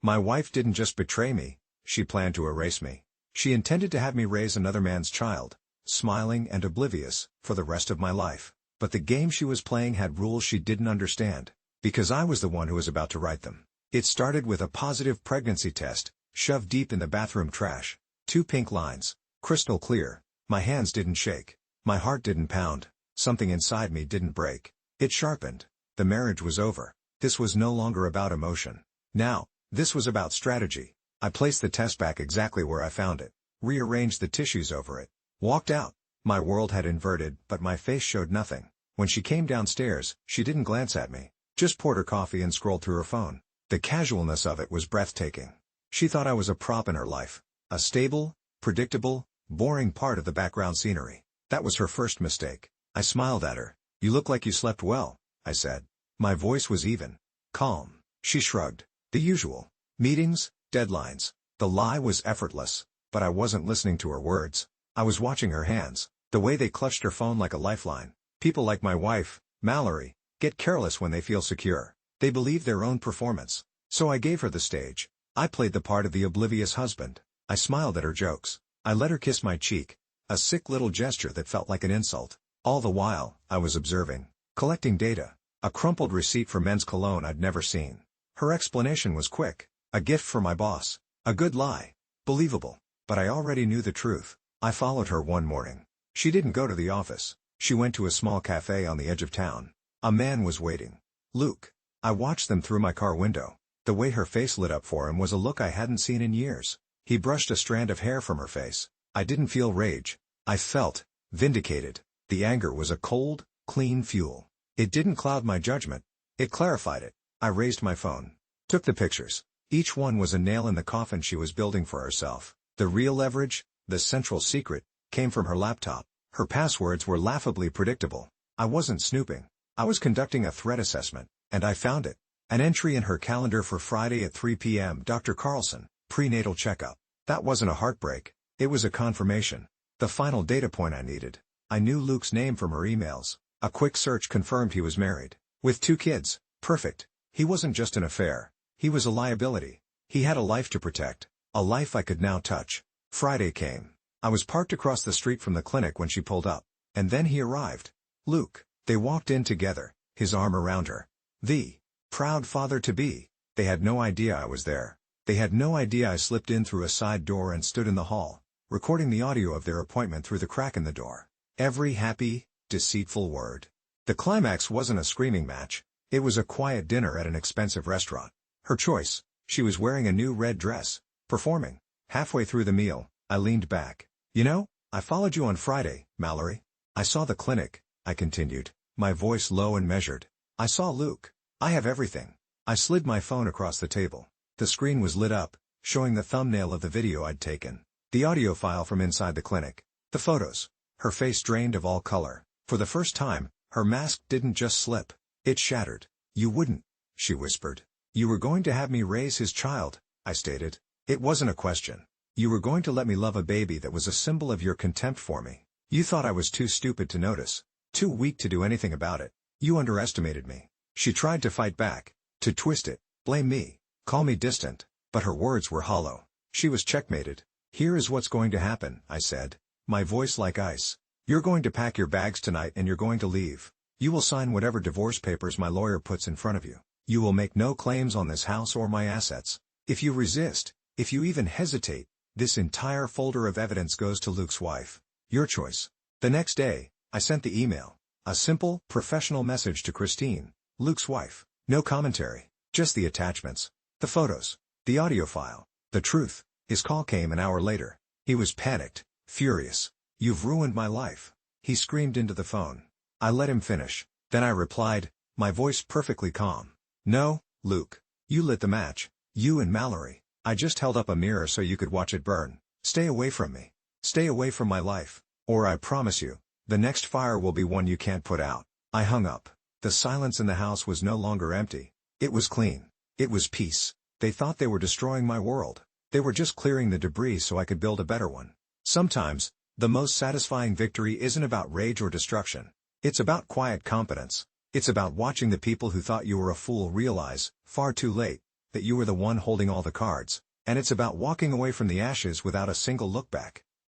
My wife didn't just betray me, she planned to erase me. She intended to have me raise another man's child, smiling and oblivious, for the rest of my life. But the game she was playing had rules she didn't understand, because I was the one who was about to write them. It started with a positive pregnancy test, shoved deep in the bathroom trash. 2 pink lines, crystal clear. My hands didn't shake. My heart didn't pound. Something inside me didn't break. It sharpened. The marriage was over. This was no longer about emotion. Now, this was about strategy. I placed the test back exactly where I found it, rearranged the tissues over it, walked out. My world had inverted, but my face showed nothing. When she came downstairs, she didn't glance at me, just poured her coffee and scrolled through her phone. The casualness of it was breathtaking. She thought I was a prop in her life, a stable, predictable, boring part of the background scenery. That was her first mistake. I smiled at her. "You look like you slept well," I said. My voice was even, calm. She shrugged. The usual. Meetings, deadlines. The lie was effortless, but I wasn't listening to her words. I was watching her hands, the way they clutched her phone like a lifeline. People like my wife, Mallory, get careless when they feel secure. They believe their own performance. So I gave her the stage. I played the part of the oblivious husband. I smiled at her jokes. I let her kiss my cheek, a sick little gesture that felt like an insult. All the while, I was observing, collecting data. A crumpled receipt for men's cologne I'd never seen. Her explanation was quick. A gift for my boss. A good lie. Believable. But I already knew the truth. I followed her one morning. She didn't go to the office. She went to a small cafe on the edge of town. A man was waiting. Luke. I watched them through my car window. The way her face lit up for him was a look I hadn't seen in years. He brushed a strand of hair from her face. I didn't feel rage. I felt vindicated. The anger was a cold, clean fuel. It didn't cloud my judgment. It clarified it. I raised my phone. Took the pictures. Each one was a nail in the coffin she was building for herself. The real leverage, the central secret, came from her laptop. Her passwords were laughably predictable. I wasn't snooping. I was conducting a threat assessment, and I found it. An entry in her calendar for Friday at 3 p.m. Dr. Carlson, prenatal checkup. That wasn't a heartbreak. It was a confirmation. The final data point I needed. I knew Luke's name from her emails. A quick search confirmed he was married. With 2 kids. Perfect. He wasn't just an affair. He was a liability. He had a life to protect. A life I could now touch. Friday came. I was parked across the street from the clinic when she pulled up. And then he arrived. Luke. They walked in together, his arm around her. The proud father-to-be. They had no idea I was there. They had no idea I slipped in through a side door and stood in the hall, recording the audio of their appointment through the crack in the door. Every happy, deceitful word. The climax wasn't a screaming match. It was a quiet dinner at an expensive restaurant. Her choice. She was wearing a new red dress. Performing. Halfway through the meal, I leaned back. "You know, I followed you on Friday, Mallory. I saw the clinic," I continued, my voice low and measured. "I saw Luke. I have everything." I slid my phone across the table. The screen was lit up, showing the thumbnail of the video I'd taken. The audio file from inside the clinic. The photos. Her face drained of all color. For the first time, her mask didn't just slip. It shattered. "You wouldn't," she whispered. "You were going to have me raise his child," I stated. "It wasn't a question. You were going to let me love a baby that was a symbol of your contempt for me. You thought I was too stupid to notice. Too weak to do anything about it. You underestimated me." She tried to fight back, to twist it, blame me, call me distant, but her words were hollow. She was checkmated. "Here is what's going to happen," I said, my voice like ice. "You're going to pack your bags tonight and you're going to leave. You will sign whatever divorce papers my lawyer puts in front of you. You will make no claims on this house or my assets. If you resist, if you even hesitate, this entire folder of evidence goes to Luke's wife. Your choice." The next day, I sent the email. A simple, professional message to Christine, Luke's wife. No commentary, just the attachments, the photos, the audio file, the truth. His call came an hour later. He was panicked, furious. "You've ruined my life," he screamed into the phone. I let him finish. Then I replied, my voice perfectly calm. "No, Luke. You lit the match. You and Mallory. I just held up a mirror so you could watch it burn. Stay away from me. Stay away from my life. Or I promise you, the next fire will be one you can't put out." I hung up. The silence in the house was no longer empty. It was clean. It was peace. They thought they were destroying my world. They were just clearing the debris so I could build a better one. Sometimes, the most satisfying victory isn't about rage or destruction. It's about quiet competence. It's about watching the people who thought you were a fool realize, far too late, that you were the one holding all the cards, and it's about walking away from the ashes without a single look back.